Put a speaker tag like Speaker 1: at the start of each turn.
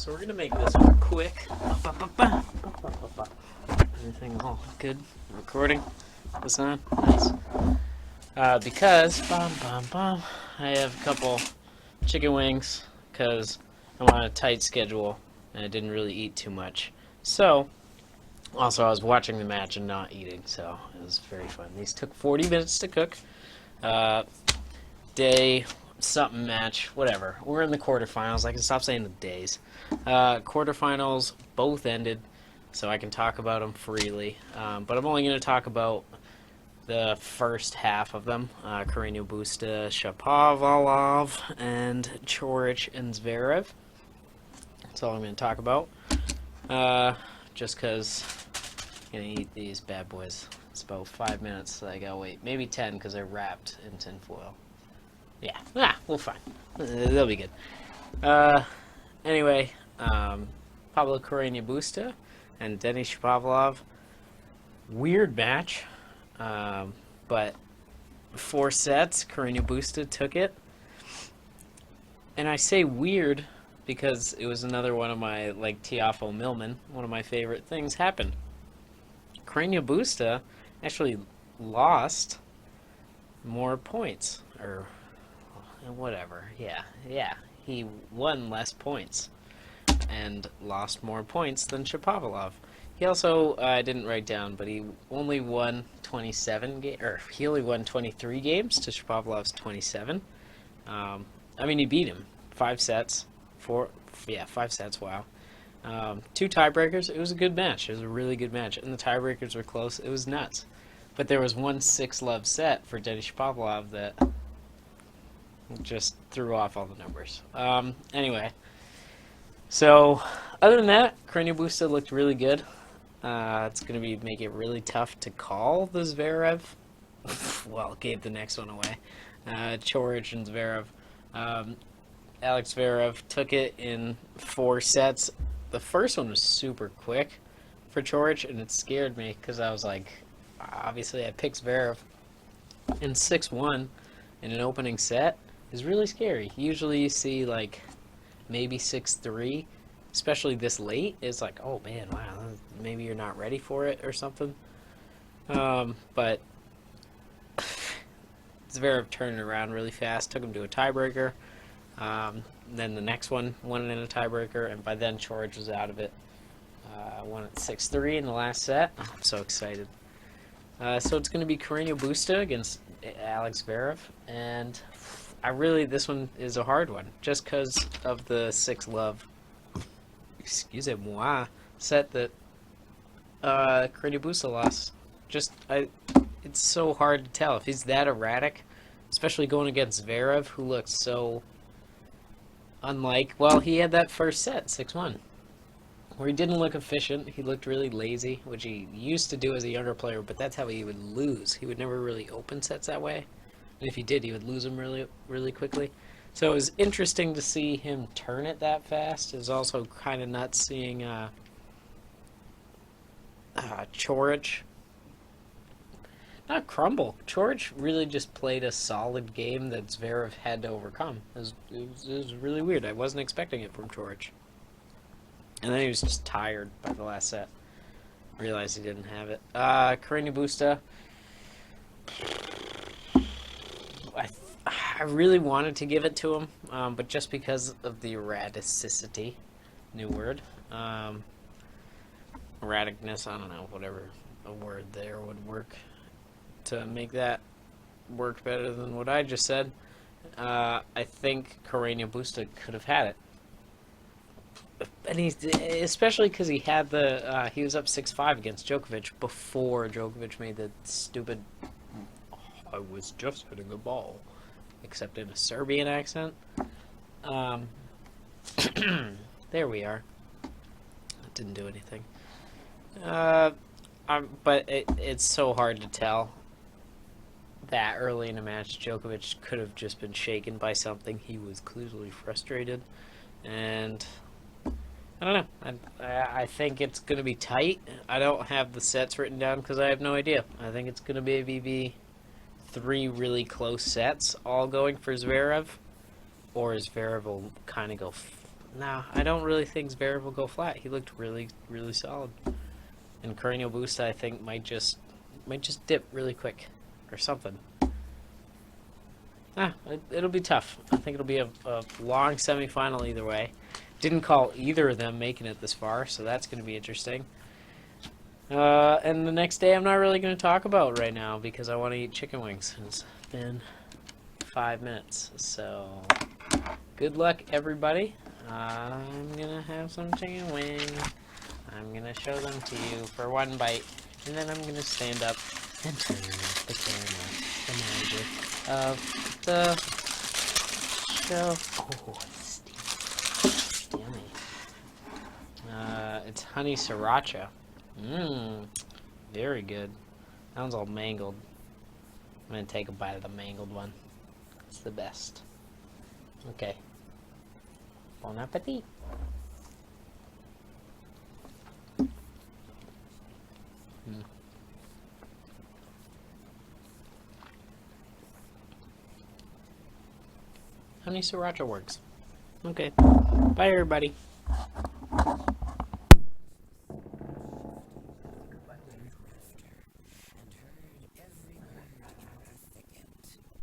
Speaker 1: So we're going to make this one quick. Everything all good? Recording? This on? Nice. Because, I have a couple chicken wings because I'm on a tight schedule and I didn't really eat too much. So, also I was watching the match and not eating, so it was very fun. These took 40 minutes to cook. Day something match, whatever. We're in the quarterfinals. I can stop saying the days. Quarterfinals both ended, so I can talk about them freely. But I'm only going to talk about the first half of them. Carreño Busta, Shapovalov, and Coric and Zverev. That's all I'm going to talk about. Just because I'm going to eat these bad boys. It's about 5 minutes, so I gotta wait. Maybe 10 because they're wrapped in tinfoil. Yeah, we'll fine. They'll be good. Anyway, Pablo Carreño Busta and Denis Shapovalov. Weird match, but 4 sets. Carreño Busta took it, and I say weird because it was another one of my Tiafo Millman. One of my favorite things happened. Carreño Busta actually lost more points, or whatever. Yeah, he won less points and lost more points than Shapovalov. He also, I didn't write down, but he only won he only won 23 games to Shapovalov's 27. I mean, he beat him 5 sets. 5 sets. Wow. 2 tiebreakers. It was a good match. It was a really good match, and the tiebreakers were close. It was nuts. But there was one 6-love set for Denis Shapovalov that just threw off all the numbers. Anyway, so other than that, Carreño Busta looked really good. It's going to make it really tough to call the Zverev. Well, gave the next one away. Coric and Zverev. Alex Zverev took it in 4 sets. The first one was super quick for Coric, and it scared me because I was like, obviously I picked Zverev. And 6-1 in an opening set is really scary. Usually you see maybe 6-3, especially this late. It's like, oh man, wow, maybe you're not ready for it or something. But Zverev turned it around really fast, took him to a tiebreaker. Then the next one won in a tiebreaker, and by then Coric was out of it. Won at 6-3 in the last set. Oh, I'm so excited. So it's going to be Carreño Busta against Alex Zverev, and this one is a hard one, just because of the 6-love, excusez-moi, set that Carreño Busta lost. It's so hard to tell if he's that erratic, especially going against Zverev, who looks so unlike. Well, he had that first set, 6-1, where he didn't look efficient. He looked really lazy, which he used to do as a younger player, but that's how he would lose. He would never really open sets that way. And if he did, he would lose them really, really quickly. So it was interesting to see him turn it that fast. It was also kind of nuts seeing Coric not crumble. Coric really just played a solid game that Zverev had to overcome. It was really weird. I wasn't expecting it from Coric. And then he was just tired by the last set. Realized he didn't have it. Carreño Busta. I really wanted to give it to him, but just because of the erraticity, new word, erraticness, I don't know, whatever a word there would work to make that work better than what I just said. I think Carreño Busta could have had it. And especially because he had he was up 6-5 against Djokovic before Djokovic made the stupid, I was just hitting the ball, except in a Serbian accent. There we are. That didn't do anything. But it's so hard to tell that early in a match. Djokovic could have just been shaken by something. He was clearly frustrated, and I don't know. I think it's going to be tight. I don't have the sets written down because I have no idea. I think it's going to be 3 really close sets, all going for Zverev, or Zverev will kind of go No, I don't really think Zverev will go flat. He looked really, really solid. And Carreño Busta, I think, might just dip really quick or something. It'll be tough. I think it'll be a long semifinal either way. Didn't call either of them making it this far, so that's going to be interesting. And the next day I'm not really going to talk about right now because I want to eat chicken wings. It's been 5 minutes, so good luck, everybody. I'm going to have some chicken wings. I'm going to show them to you for one bite, and then I'm going to stand up and turn off the camera, the manager of the show. Oh, it's steamy. It's honey sriracha. Mmm, very good. That one's all mangled. I'm going to take a bite of the mangled one. It's the best. Okay. Bon appetit. Honey sriracha works. Okay. Bye, everybody.